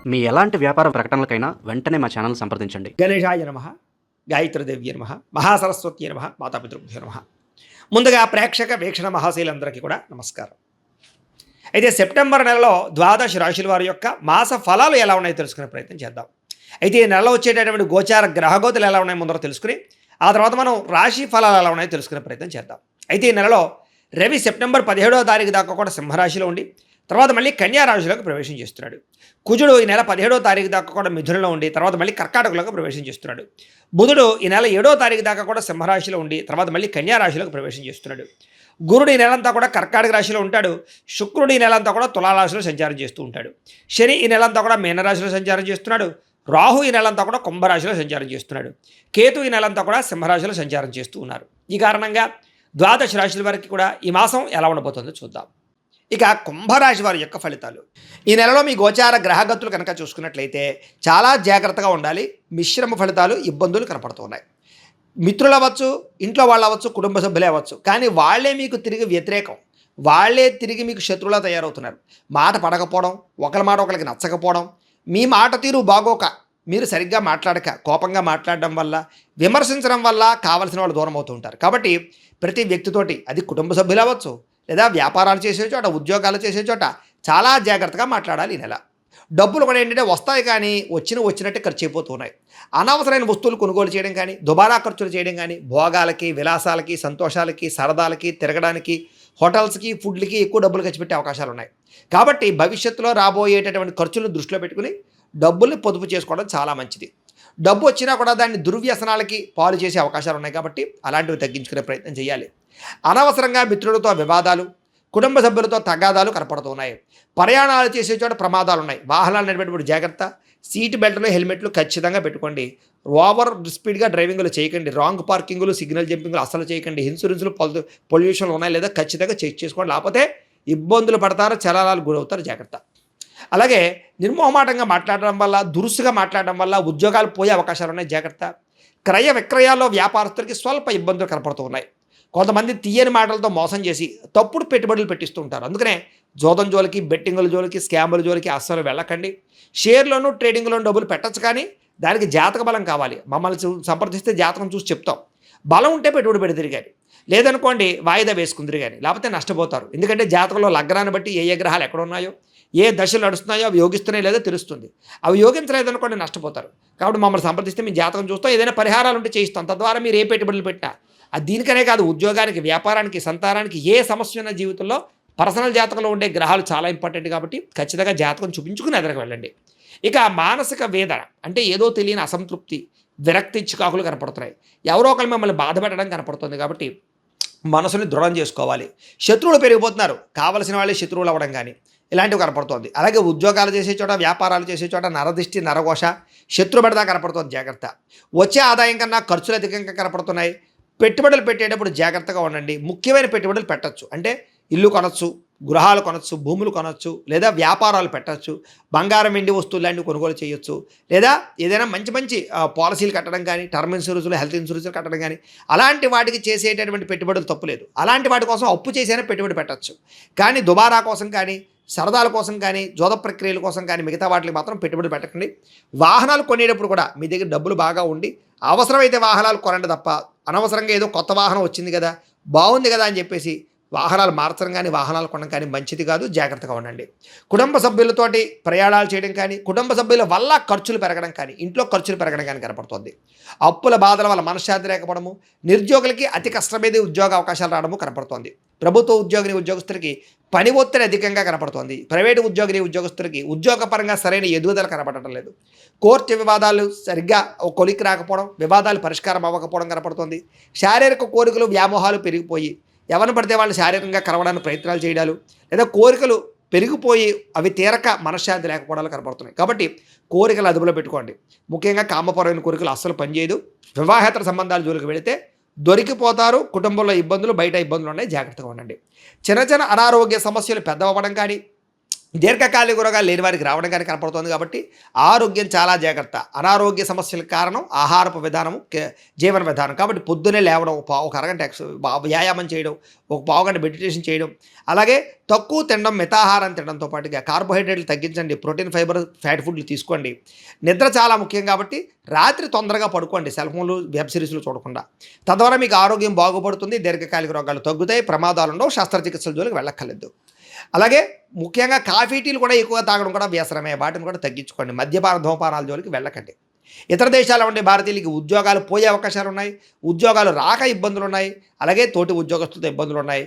మీ ఎలాంటి వ్యాపార ప్రకటనలకైనా వెంటనే మా ఛానల్ సంప్రదించండి. గణేశాయ నమః, గాయత్రీదేవ్య నమః, మహాసరస్వతి నమః, మాతాపితృభ్యో నమః. ముందుగా ప్రేక్షక వీక్షణ మహాశీలందరికీ కూడా నమస్కారం. అయితే సెప్టెంబర్ నెలలో ద్వాదశ రాశుల వారి యొక్క మాస ఫలాలు ఎలా ఉన్నాయో తెలుసుకునే ప్రయత్నం చేద్దాం. అయితే ఈ నెలలో వచ్చేటటువంటి గోచార గ్రహగోతులు ఎలా ఉన్నాయో ముందర తెలుసుకుని ఆ తర్వాత మనం రాశి ఫలాలు ఎలా ఉన్నాయో తెలుసుకునే ప్రయత్నం చేద్దాం. అయితే ఈ నెలలో రవి సెప్టెంబర్ 17వ తారీఖు దాకా కూడా సింహరాశిలో ఉండి తర్వాత మళ్ళీ కన్యా రాశిలోకి ప్రవేశం చేస్తున్నాడు. కుజుడు ఈ నెల 17వ తారీఖు దాకా కూడా మిథునంలో ఉండి తర్వాత మళ్ళీ కర్కాటకలోకి ప్రవేశం చేస్తున్నాడు. బుధుడు ఈ నెల 7వ తారీఖు దాకా కూడా సింహరాశిలో ఉండి తర్వాత మళ్ళీ కన్యా రాశిలోకి ప్రవేశం చేస్తున్నాడు. గురుడు ఈ నెలంతా కూడా కర్కాటక రాశిలో ఉంటాడు. శుక్రుడు ఈ నెలంతా కూడా తులారాశిలో సంచారం చేస్తూ ఉంటాడు. శని ఈ నెలంతా కూడా మీనరాశిలో సంచారం చేస్తున్నాడు. రాహు ఈ నెలంతా కూడా కుంభరాశిలో సంచారం చేస్తున్నాడు. కేతు ఈ నెలంతా కూడా సింహరాశిలో సంచారం చేస్తూ ఉన్నారు. ఈ కారణంగా ద్వాదశ రాశుల వారికి కూడా ఈ మాసం ఎలా ఉండబోతుందో చూద్దాం. ఇక కుంభరాశి వారి యొక్క ఫలితాలు. ఈ నెలలో మీ గోచార గ్రహగతులు కనుక చూసుకున్నట్లయితే చాలా జాగ్రత్తగా ఉండాలి. మిశ్రమ ఫలితాలు, ఇబ్బందులు కనపడుతున్నాయి. మిత్రులు అవ్వచ్చు, ఇంట్లో వాళ్ళు అవ్వచ్చు, కుటుంబ సభ్యులే అవ్వచ్చు, కానీ వాళ్ళే మీకు తిరిగి వ్యతిరేకం, వాళ్ళే తిరిగి మీకు శత్రువులా తయారవుతున్నారు. మాట పడకపోవడం, ఒకరి మాట ఒకరికి నచ్చకపోవడం, మీ మాట తీరు బాగోక, మీరు సరిగ్గా మాట్లాడక కోపంగా మాట్లాడడం వల్ల, విమర్శించడం వల్ల కావలసిన వాళ్ళు దూరం అవుతూ ఉంటారు. కాబట్టి ప్రతి వ్యక్తితోటి, అది కుటుంబ సభ్యులు అవ్వచ్చు లేదా వ్యాపారాలు చేసే చోట, ఉద్యోగాలు చేసే చోట చాలా జాగ్రత్తగా మాట్లాడాలి. ఈ నెల డబ్బులు కూడా ఏంటంటే వస్తాయి కానీ వచ్చినట్టే ఖర్చు అయిపోతున్నాయి. అనవసరమైన వస్తువులు కొనుగోలు చేయడం కానీ, దుబారా ఖర్చులు చేయడం కానీ, భోగాలకి, విలాసాలకి, సంతోషాలకి, సరదాలకి, తిరగడానికి, హోటల్స్కి, ఫుడ్లకి ఎక్కువ డబ్బులు ఖర్చు పెట్టే అవకాశాలు ఉన్నాయి. కాబట్టి భవిష్యత్తులో రాబోయేటటువంటి ఖర్చులను దృష్టిలో పెట్టుకుని డబ్బుల్ని పొదుపు చేసుకోవడం చాలా మంచిది. డబ్బు వచ్చినా కూడా దాన్ని దుర్వ్యసనాలకి పాలు చేసే అవకాశాలు ఉన్నాయి. కాబట్టి అలాంటివి తగ్గించుకునే ప్రయత్నం చేయాలి. అనవసరంగా మిత్రులతో వివాదాలు, కుటుంబ సభ్యులతో తగాదాలు కనపడుతున్నాయి. ప్రయాణాలు చేసే చోట ప్రమాదాలు ఉన్నాయి. వాహనాలు నడిపేటప్పుడు జాగ్రత్త. సీట్ బెల్ట్లు, హెల్మెట్లు ఖచ్చితంగా పెట్టుకోండి. ఓవర్ స్పీడ్గా డ్రైవింగ్లు చేయకండి. రాంగ్ పార్కింగ్లు, సిగ్నల్ జంపింగ్లు అసలు చేయకండి. ఇన్సూరెన్స్లు, పొల్యూషన్లు ఉన్నాయి లేదా ఖచ్చితంగా చెక్ చేసుకోండి. లేకపోతే ఇబ్బందులు పడతారు, చలనాలు గురవుతారు. జాగ్రత్త. అలాగే నిర్మోహమాటంగా మాట్లాడడం వల్ల, దురుసుగా మాట్లాడడం వల్ల ఉద్యోగాలు పోయే అవకాశాలు ఉన్నాయి. జాగ్రత్త. క్రయ విక్రయాల్లో వ్యాపారస్తులకి స్వల్ప ఇబ్బందులు కనపడుతూ ఉన్నాయి. కొంతమంది తీయని మాటలతో మోసం చేసి తప్పుడు పెట్టుబడులు పెట్టిస్తూ ఉంటారు. అందుకనే జోదం జోలికి, బెట్టింగుల జోలికి, స్కాముల జోలికి అస్సలు వెళ్ళకండి. షేర్లోనూ, ట్రేడింగ్లోనూ డబ్బులు పెట్టచ్చు, కానీ దానికి జాతక బలం కావాలి. మమ్మల్ని సంప్రదిస్తే జాతకం చూసి చెప్తాం. బలం ఉంటే పెట్టుబడి పెడితే కానీ, లేదనుకోండి వాయిదా వేసుకుందరు కానీ, లేకపోతే నష్టపోతారు. ఎందుకంటే జాతకంలో లగ్నాన్ని బట్టి ఏ గ్రహాలు ఎక్కడ ఉన్నాయో, ఏ దశలు నడుస్తున్నాయో అవి యోగిస్తున్నాయో లేదో తెలుస్తుంది. అవి యోగించలేదనుకోండి నష్టపోతారు. కాబట్టి మమ్మల్ని సంప్రదిస్తే మీ జాతకం చూస్తాం, ఏదైనా పరిహారాలు ఉంటే చేయిస్తాం. తద్వారా మీరు ఏ పెట్టుబడులు పెట్టినా, అది దీనికనే కాదు, ఉద్యోగానికి, వ్యాపారానికి, సంతానానికి ఏ సమస్య ఉన్న జీవితంలో పర్సనల్ జాతకంలో ఉండే గ్రహాలు చాలా ఇంపార్టెంట్. కాబట్టి ఖచ్చితంగా జాతకం చూపించుకుని ఎదరికి వెళ్ళండి. ఇక మానసిక వేదన అంటే ఏదో తెలియని అసంతృప్తి, విరక్తి, చికాకులు కనపడుతున్నాయి. ఎవరో ఒకరు మిమ్మల్ని బాధ పెట్టడం కనపడుతుంది. కాబట్టి మనసుని దృఢం చేసుకోవాలి. శత్రువులు పెరిగిపోతున్నారు, కావలసిన వాళ్ళే శత్రువులు అవ్వడం కానీ ఇలాంటివి కనపడుతోంది. అలాగే ఉద్యోగాలు చేసే చోట, వ్యాపారాలు చేసే చోట నరదిష్టి, నరఘోష, శత్రుబెడద కనపడుతుంది. జాగ్రత్త. వచ్చే ఆదాయం కన్నా ఖర్చులు అధికంగా కనపడుతున్నాయి. పెట్టుబడులు పెట్టేటప్పుడు జాగ్రత్తగా ఉండండి. ముఖ్యమైన పెట్టుబడులు పెట్టచ్చు అంటే ఇల్లు కొనచ్చు, గృహాలు కొనచ్చు, భూములు కొనచ్చు, లేదా వ్యాపారాలు పెట్టచ్చు, బంగారం, వెండి వస్తువులు లాంటివి కొనుగోలు చేయొచ్చు, లేదా ఏదైనా మంచి మంచి పాలసీలు కట్టడం కానీ, టర్మ్ ఇన్సూరెన్స్లు, హెల్త్ ఇన్సూరెన్స్లు కట్టడం కానీ, అలాంటి వాటికి చేసేటటువంటి పెట్టుబడులు తప్పులేదు. అలాంటి వాటి కోసం అప్పు చేసైనా పెట్టుబడి పెట్టచ్చు. కానీ దుబారా కోసం కానీ, సరదాల కోసం కానీ, జోద ప్రక్రియల కోసం కానీ మిగతా వాటికి మాత్రం పెట్టుబడి పెట్టకండి. వాహనాలు కొనేటప్పుడు కూడా మీ దగ్గర డబ్బులు బాగా ఉండి అవసరమైతే వాహనాలు కొనండి తప్ప అనవసరంగా ఏదో కొత్త వాహనం వచ్చింది కదా, బాగుంది కదా అని చెప్పేసి వాహనాలు మార్చడం కానీ, వాహనాలు కొనడం కానీ మంచిది కాదు. జాగ్రత్తగా ఉండండి. కుటుంబ సభ్యులతోటి ప్రయాణాలు చేయడం కానీ, కుటుంబ సభ్యుల వల్ల ఖర్చులు పెరగడం కానీ, ఇంట్లో ఖర్చులు పెరగడం కానీ కనపడుతుంది. అప్పుల బాధల వల్ల మనశ్శాంతి లేకపోవడము, నిరుద్యోగులకి అతి కష్టమేది ఉద్యోగ అవకాశాలు రావడము కనపడుతోంది. ప్రభుత్వ ఉద్యోగస్తులకి పని ఒత్తిడి అధికంగా కనపడుతోంది. ప్రైవేటు ఉద్యోగస్తులకి ఉద్యోగపరంగా సరైన ఎదుగుదల కనపడటం లేదు. కోర్టు వివాదాలు సరిగ్గా కొలికి రాకపోవడం, వివాదాలు పరిష్కారం అవ్వకపోవడం కనపడుతుంది. శారీరక కోరికలు, వ్యామోహాలు పెరిగిపోయి ఎవరిని పడితే వాళ్ళు శారీరకంగా కలవడానికి ప్రయత్నాలు చేయడాలు, లేదా కోరికలు పెరిగిపోయి అవి తీరక మనశ్శాంతి లేకపోవడాలు కనపడుతున్నాయి. కాబట్టి కోరికలు అదుపులో పెట్టుకోండి. ముఖ్యంగా కామపరమైన కోరికలు అస్సలు పనిచేయదు. వివాహేతర సంబంధాల జోలికి వెళితే దొరికిపోతారు. కుటుంబంలో ఇబ్బందులు, బయట ఇబ్బందులు ఉన్నాయి. జాగ్రత్తగా ఉండండి. చిన్న చిన్న అనారోగ్య సమస్యలు పెద్దవడం కానీ, దీర్ఘకాలిక రోగాలు లేని వారికి రావడం కానీ కనపడుతోంది కాబట్టి ఆరోగ్యం చాలా జాగ్రత్త. అనారోగ్య సమస్యలకు కారణం ఆహారపు విధానము, జీవన విధానం. కాబట్టి పొద్దున్నే లేవడం, ఒక అరగంట వ్యాయామం చేయడం, ఒక పావుగంట మెడిటేషన్ చేయడం, అలాగే తక్కువ తినడం, మితాహారం తినడంతో పాటుగా కార్బోహైడ్రేట్లు తగ్గించండి, ప్రోటీన్, ఫైబర్, ఫ్యాట్ ఫుడ్లు తీసుకోండి. నిద్ర చాలా ముఖ్యం కాబట్టి రాత్రి తొందరగా పడుకోండి, సెల్ ఫోన్లు, వెబ్ సిరీస్లు చూడకుండా. తద్వారా మీకు ఆరోగ్యం బాగుపడుతుంది, దీర్ఘకాలిక రోగాలు తగ్గుతాయి, ప్రమాదాలు ఉండవు, శస్త్రచికిత్సల జోలికి వెళ్ళక్కర్లేదు. అలాగే ముఖ్యంగా కాఫీ టీలు కూడా ఎక్కువగా తాగడం కూడా వ్యసనమే, వాటిని కూడా తగ్గించుకోండి. మద్యపాన, ధూమపానాల జోలికి వెళ్ళకండి. ఇతర దేశాల్లో ఉండే భారతీయులకి ఉద్యోగాలు పోయే అవకాశాలు ఉన్నాయి, ఉద్యోగాలు రాక ఇబ్బందులు ఉన్నాయి, అలాగే తోటి ఉద్యోగస్తులతో ఇబ్బందులు ఉన్నాయి,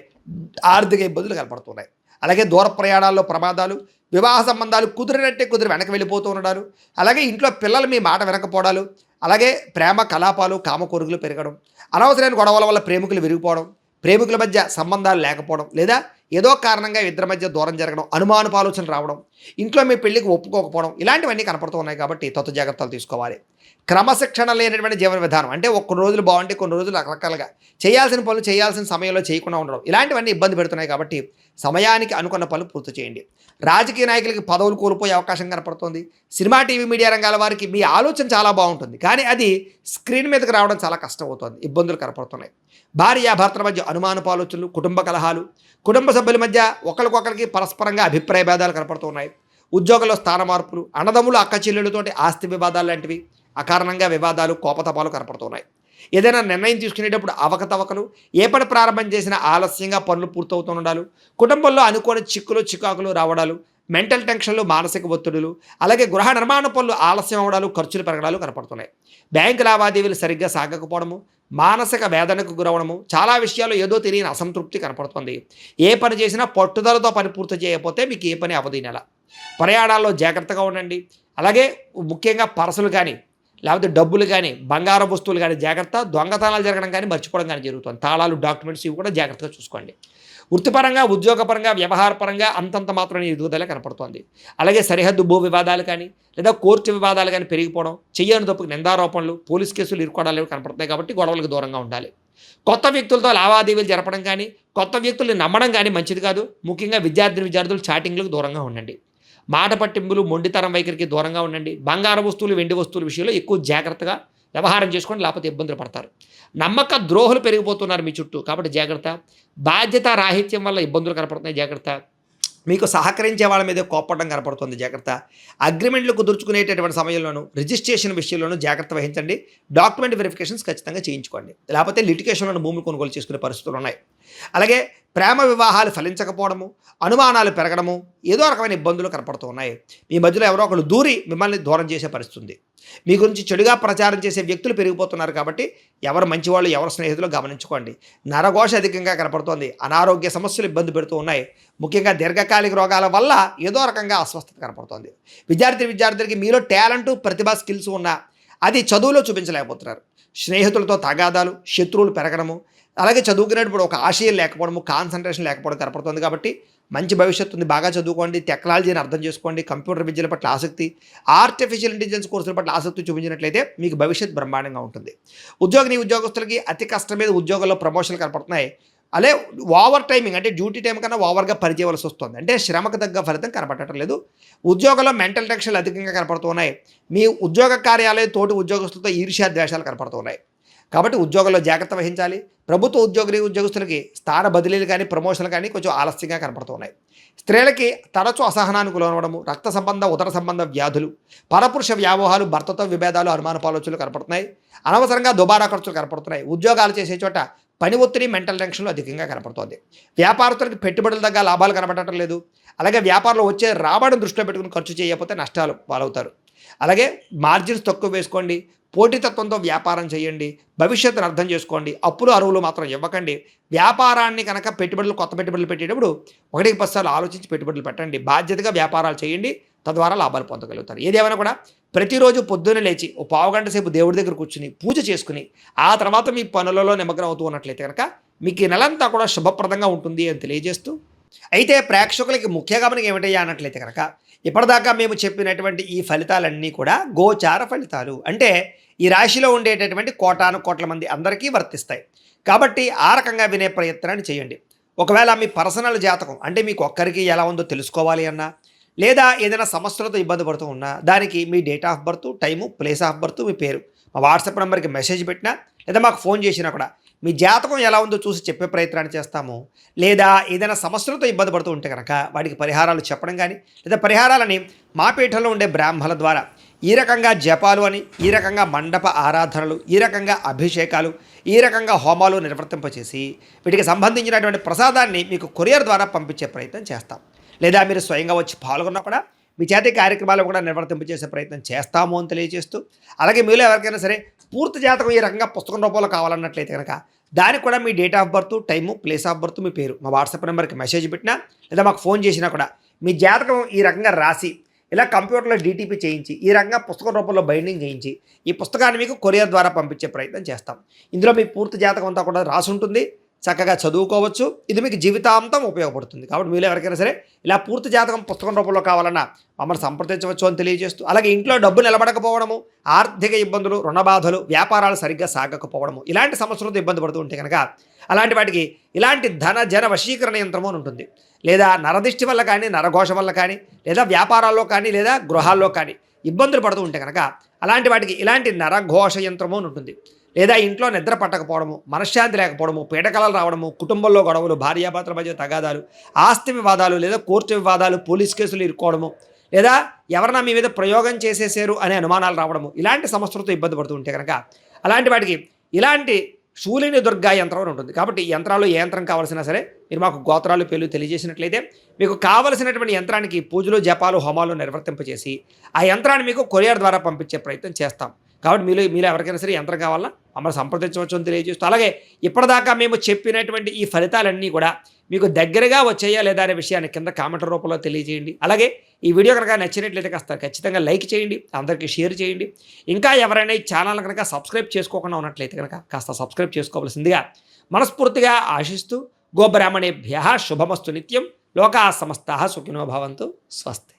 ఆర్థిక ఇబ్బందులు కనపడుతున్నాయి. అలాగే దూర ప్రయాణాల్లో ప్రమాదాలు, వివాహ సంబంధాలు కుదిరినట్టే కుదిరి వెనక్కి వెళ్ళిపోతూ ఉండడాలు, అలాగే ఇంట్లో పిల్లలు మీ మాట వినకపోవడాలు, అలాగే ప్రేమ కలాపాలు, కామ కోరికలు పెరగడం, అనవసరమైన గొడవల వల్ల ప్రేమికులు విరిగిపోవడం, ప్రేమికుల మధ్య సంబంధాలు లేకపోవడం, లేదా ఏదో కారణంగా ఇద్దరి మధ్య దూరం జరగడం, అనుమానపు ఆలోచనలు రావడం, ఇంట్లో మీ పెళ్లికి ఒప్పుకోకపోవడం, ఇలాంటివన్నీ కనపడుతూ ఉన్నాయి. కాబట్టి జాగ్రత్తలు తీసుకోవాలి. క్రమశిక్షణ లేనటువంటి జీవన విధానం అంటే కొన్ని రోజులు బాగుంటే కొన్ని రోజులు రకరకాలుగా చేయాల్సిన పనులు చేయాల్సిన సమయంలో చేయకుండా ఉండడం, ఇలాంటివన్నీ ఇబ్బంది పెడుతున్నాయి. కాబట్టి సమయానికి అనుకున్న పనులు పూర్తి చేయండి. రాజకీయ నాయకులకి పదవులు కోల్పోయే అవకాశం కనపడుతుంది. సినిమా, టీవీ, మీడియా రంగాల వారికి మీ ఆలోచన చాలా బాగుంటుంది, కానీ అది స్క్రీన్ మీదకి రావడం చాలా కష్టం అవుతుంది, ఇబ్బందులు కనపడుతున్నాయి. భార్యాభర్తల మధ్య అనుమానపు ఆలోచనలు, కుటుంబ కలహాలు, కుటుంబ సభ్యుల మధ్య ఒకరికొకరికి పరస్పరంగా అభిప్రాయ భేదాలు కనపడుతున్నాయి. ఉద్యోగంలో స్థాన మార్పులు, అన్నదమ్ములు, అక్క చెల్లెళ్ళతోటి ఆస్తి వివాదాలు లాంటివి, అకారణంగా వివాదాలు, కోపతాపాలు కనపడుతున్నాయి. ఏదైనా నిర్ణయం తీసుకునేటప్పుడు అవకతవకలు, ఏ పని ప్రారంభం చేసినా ఆలస్యంగా పనులు పూర్తవుతుండాలు, కుటుంబంలో అనుకోని చిక్కులు, చికాకులు రావడాలు, మెంటల్ టెన్షన్లు, మానసిక ఒత్తిడులు, అలాగే గృహ నిర్మాణ పనులు ఆలస్యం అవడాలు, ఖర్చులు పెరగడాలు కనపడుతున్నాయి. బ్యాంకు లావాదేవీలు సరిగ్గా సాగకపోవడము, మానసిక వేదనకు గురవడము, చాలా విషయాల్లో ఏదో తెలియని అసంతృప్తి కనపడుతుంది. ఏ పని చేసినా పట్టుదలతో పని పూర్తి చేయకపోతే మీకు ఏ పని అవదు. నెల ప్రయాణాల్లో జాగ్రత్తగా ఉండండి. అలాగే ముఖ్యంగా పర్సులు కానీ, లేకపోతే డబ్బులు కానీ, బంగారం వస్తువులు కానీ జాగ్రత్త. దొంగతనాలు జరగడం కానీ, మర్చిపోవడం కానీ జరుగుతుంది. తాళాలు, డాక్యుమెంట్స్ ఇవి కూడా జాగ్రత్తగా చూసుకోండి. వృత్తిపరంగా, ఉద్యోగపరంగా, వ్యవహారపరంగా అంతంత మాత్రమే ఎదుగుదల కనపడుతోంది. అలాగే సరిహద్దు భూ వివాదాలు కానీ, లేదా కోర్టు వివాదాలు కానీ పెరిగిపోవడం, చెయ్యని తప్పుకు నిందారోపణలు, పోలీస్ కేసులు ఇరుకోవడాలు కనపడుతున్నాయి. కాబట్టి గొడవలకు దూరంగా ఉండాలి. కొత్త వ్యక్తులతో లావాదేవీలు జరపడం కానీ, కొత్త వ్యక్తుల్ని నమ్మడం కానీ మంచిది కాదు. ముఖ్యంగా విద్యార్థులు చాటింగ్లకు దూరంగా ఉండండి. మాట పట్టింపులు, మొండితనం వైఖరికి దూరంగా ఉండండి. బంగారు వస్తువులు, వెండి వస్తువుల విషయంలో ఎక్కువ జాగ్రత్తగా వ్యవహారం చేసుకోండి, లేకపోతే ఇబ్బందులు పడతారు. నమ్మక ద్రోహులు పెరిగిపోతున్నారు మీ చుట్టూ, కాబట్టి జాగ్రత్త. బాధ్యత రాహిత్యం వల్ల ఇబ్బందులు కనపడుతున్నాయి, జాగ్రత్త. మీకు సహకరించే వాళ్ళ మీద కోప్పడం కనపడుతుంది, జాగ్రత్త. అగ్రిమెంట్లు కుదుర్చుకునేటటువంటి సమయంలోనూ, రిజిస్ట్రేషన్ విషయంలోనూ జాగ్రత్త వహించండి. డాక్యుమెంట్ వెరిఫికేషన్స్ ఖచ్చితంగా చేయించుకోండి, లేకపోతే లిటిగేషన్లను భూమి కొనుగోలు చేసుకునే పరిస్థితులు ఉన్నాయి. అలాగే ప్రేమ వివాహాలు ఫలించకపోవడము, అనుమానాలు పెరగడము, ఏదో రకమైన ఇబ్బందులు కనపడుతూ ఉన్నాయి. మీ మధ్యలో ఎవరో ఒకరు దూరి మిమ్మల్ని దూరం చేసే పరిస్థితి ఉంది. మీ గురించి చెడుగా ప్రచారం చేసే వ్యక్తులు పెరిగిపోతున్నారు. కాబట్టి ఎవరు మంచివాళ్ళు, ఎవరు స్నేహితులు గమనించుకోండి. నరఘోష అధికంగా కనపడుతోంది. అనారోగ్య సమస్యలు ఇబ్బంది పెడుతూ ఉన్నాయి. ముఖ్యంగా దీర్ఘకాలిక రోగాల వల్ల ఏదో రకంగా అస్వస్థత కనపడుతోంది. విద్యార్థులకి మీలో టాలెంటు, ప్రతిభ, స్కిల్స్ ఉన్నా అది చదువులో చూపించలేకపోతున్నారు. స్నేహితులతో తగాదాలు, శత్రువులు పెరగడము, అలాగే చదువుకునేటప్పుడు ఒక ఆశయం లేకపోవడము, కాన్సన్ట్రేషన్ లేకపోవడం కనపడుతుంది. కాబట్టి మంచి భవిష్యత్తు ఉంది, బాగా చదువుకోండి, టెక్నాలజీని అర్థం చేసుకోండి, కంప్యూటర్ విద్యల పట్ల ఆసక్తి, ఆర్టిఫిషియల్ ఇంటెలిజెన్స్ కోర్సుల పట్ల ఆసక్తి చూపించినట్లయితే మీకు భవిష్యత్తు బ్రహ్మాండంగా ఉంటుంది. ఉద్యోగస్తులకి అతి కష్టం మీద ఉద్యోగంలో ప్రమోషన్లు కనపడుతున్నాయి. అదే ఓవర్ టైమింగ్ అంటే డ్యూటీ టైం కన్నా ఓవర్గా పనిచేయవలసి వస్తుంది, అంటే శ్రమకు తగ్గ ఫలితం కనపడటం లేదు. ఉద్యోగంలో మెంటల్ టెన్షన్లు అధికంగా కనపడుతున్నాయి. మీ ఉద్యోగ కార్యాలయం తోటి ఉద్యోగస్తులతో ఈర్ష్యా ద్వేషాలు కనపడుతున్నాయి. కాబట్టి ఉద్యోగంలో జాగ్రత్త వహించాలి. ప్రభుత్వ ఉద్యోగస్తులకి స్థాన బదిలీలు కానీ, ప్రమోషన్లు కానీ కొంచెం ఆలస్యంగా కనపడుతున్నాయి. స్త్రీలకి తరచూ అసహనానికి లోనవడము, రక్త సంబంధ, ఉదర సంబంధ వ్యాధులు, పరపురుష వ్యామోహాలు, భర్తతో విభేదాలు, అనుమానపు ఆలోచనలు కనపడుతున్నాయి. అనవసరంగా దుబారా ఖర్చులు కనపడుతున్నాయి. ఉద్యోగాలు చేసే చోట పని ఒత్తిడి, మెంటల్ టెన్షన్లు అధికంగా కనపడుతోంది. వ్యాపారస్తులకు పెట్టుబడుల దగ్గర లాభాలు కనపడటం లేదు. అలాగే వ్యాపారంలో వచ్చే రాబడిని దృష్టిలో పెట్టుకుని ఖర్చు చేయకపోతే నష్టాలు పాలవుతారు. అలాగే మార్జిన్స్ తక్కువ వేసుకోండి. పోటీతత్వంతో వ్యాపారం చేయండి. భవిష్యత్తును అర్థం చేసుకోండి. అప్పులు, అరువులు మాత్రం ఇవ్వకండి. వ్యాపారాన్ని కనుక కొత్త పెట్టుబడులు పెట్టేటప్పుడు 1-10 సార్లు ఆలోచించి పెట్టుబడులు పెట్టండి. బాధ్యతగా వ్యాపారాలు చేయండి, తద్వారా లాభాలు పొందగలుగుతారు. ఏదేమైనా కూడా ప్రతిరోజు పొద్దున్న లేచి ఓ పావుగంట సేపు దేవుడి దగ్గర కూర్చుని పూజ చేసుకుని ఆ తర్వాత మీ పనులలో నిమగ్నం అవుతూ ఉన్నట్లయితే కనుక మీకు ఈ నెలంతా కూడా శుభప్రదంగా ఉంటుంది అని తెలియజేస్తూ, అయితే ప్రేక్షకులకి ముఖ్య గమనిక ఏమిటయ్యా అన్నట్లయితే కనుక ఇప్పటిదాకా మేము చెప్పినటువంటి ఈ ఫలితాలన్నీ కూడా గోచార ఫలితాలు, అంటే ఈ రాశిలో ఉండేటటువంటి కోట్ల మంది అందరికీ వర్తిస్తాయి. కాబట్టి ఆ రకంగా వినే ప్రయత్నాన్ని చేయండి. ఒకవేళ మీ పర్సనల్ జాతకం అంటే మీకు ఒక్కరికి ఎలా ఉందో తెలుసుకోవాలి అన్నా, లేదా ఏదైనా సమస్యలతో ఇబ్బంది పడుతూ ఉన్నా దానికి మీ date of birth, time, place of birth, మీ పేరు మా వాట్సాప్ నెంబర్కి మెసేజ్ పెట్టినా లేదా మాకు ఫోన్ చేసినా కూడా మీ జాతకం ఎలా ఉందో చూసి చెప్పే ప్రయత్నాన్ని చేస్తాము. లేదా ఏదైనా సమస్యలతో ఇబ్బంది పడుతూ ఉంటే కనుక వాటికి పరిహారాలు చెప్పడం కానీ లేదా పరిహారాలని మా పీఠంలో ఉండే బ్రాహ్మణుల ద్వారా ఈ రకంగా జపాలు అని, ఈ రకంగా మండప ఆరాధనలు, ఈ రకంగా అభిషేకాలు, ఈ రకంగా హోమాలు నిర్వర్తింపచేసి వీటికి సంబంధించినటువంటి ప్రసాదాన్ని మీకు కొరియర్ ద్వారా పంపించే ప్రయత్నం చేస్తాం. లేదా మీరు స్వయంగా వచ్చి పాల్గొన్నా కూడా మీ చేతి కార్యక్రమాలు కూడా నిర్వర్తింపజేసే ప్రయత్నం చేస్తాము అని తెలియజేస్తూ, అలాగే మీలో ఎవరికైనా సరే పూర్తి జాతకం ఈ రకంగా పుస్తకం రూపంలో కావాలన్నట్లయితే కనుక దానికి కూడా మీ date of birth, time, place of birth, మీ పేరు మా వాట్సాప్ నెంబర్కి మెసేజ్ పెట్టినా లేదా మాకు ఫోన్ చేసినా కూడా మీ జాతకం ఈ రకంగా రాసి ఇలా కంప్యూటర్లో డీటీపీ చేయించి ఈ రకంగా పుస్తకం రూపంలో బైండింగ్ చేయించి ఈ పుస్తకాన్ని మీకు కొరియర్ ద్వారా పంపించే ప్రయత్నం చేస్తాం. ఇందులో మీ పూర్తి జాతకం అంతా కూడా రాసి ఉంటుంది, చక్కగా చదువుకోవచ్చు. ఇది మీకు జీవితాంతం ఉపయోగపడుతుంది. కాబట్టి మీలో ఎవరికైనా సరే ఇలా పూర్తి జాతకం పుస్తకం రూపంలో కావాలన్నా మమ్మల్ని సంప్రదించవచ్చు అని తెలియజేస్తూ, అలాగే ఇంట్లో డబ్బు నిలబడకపోవడము, ఆర్థిక ఇబ్బందులు, రుణ బాధలు, వ్యాపారాలు సరిగ్గా సాగకపోవడము, ఇలాంటి సమస్యలతో ఇబ్బంది పడుతూ ఉంటే కనుక అలాంటి వాటికి ఇలాంటి ధన జన వశీకరణ యంత్రము అని ఉంటుంది. లేదా నరదిష్టి వల్ల కానీ, నరఘోష వల్ల కానీ, లేదా వ్యాపారాల్లో కానీ, లేదా గృహాల్లో కానీ ఇబ్బందులు పడుతూ ఉంటే కనుక అలాంటి వాటికి ఇలాంటి నరఘోష యంత్రము అని ఉంటుంది. లేదా ఇంట్లో నిద్ర పట్టకపోవడము, మనశ్శాంతి లేకపోవడము, పీడకలలు రావడము, కుటుంబంలో గొడవలు, భార్యాభర్తల మధ్య తగాదాలు, ఆస్తి వివాదాలు, లేదా కోర్టు వివాదాలు, పోలీస్ కేసులు ఇరుక్కోవడము, లేదా ఎవరైనా మీ మీద ప్రయోగం చేసేసారు అనే అనుమానాలు రావడము, ఇలాంటి సమస్యలతో ఇబ్బంది పడుతూ ఉంటే కనుక అలాంటి వాటికి ఇలాంటి శూలిని దుర్గా యంత్రం అని ఉంటుంది. కాబట్టి ఈ యంత్రాలు ఏ యంత్రం కావాల్సినా సరే మీరు మాకు గోత్రాలు, పేర్లు తెలియజేసినట్లయితే మీకు కావలసినటువంటి యంత్రానికి పూజలు, జపాలు, హోమాలు నిర్వర్తింపజేసి ఆ యంత్రాన్ని మీకు కొరియర్ ద్వారా పంపించే ప్రయత్నం చేస్తాం. కాబట్టి మీలో ఎవరికైనా సరే యంత్రం కావాలన్నా మమ్మల్ని సంప్రదించవచ్చు అని తెలియజేస్తూ, అలాగే ఇప్పటిదాకా మేము చెప్పినటువంటి ఈ ఫలితాలన్నీ కూడా మీకు దగ్గరగా వచ్చాయా లేదా అనే విషయాన్ని కింద కామెంట్ల రూపంలో తెలియజేయండి. అలాగే ఈ వీడియో కనుక నచ్చినట్లయితే కాస్త ఖచ్చితంగా లైక్ చేయండి, అందరికీ షేర్ చేయండి. ఇంకా ఎవరైనా ఈ ఛానల్ కనుక సబ్స్క్రైబ్ చేసుకోకుండా ఉన్నట్లయితే కనుక కాస్త సబ్స్క్రైబ్ చేసుకోవాల్సిందిగా మనస్ఫూర్తిగా ఆశిస్తూ, గోబ్రాహ్మణేభ్యః శుభమస్తు నిత్యం, లోకాః సమస్తాః సుఖినో భవంతు. స్వస్తి.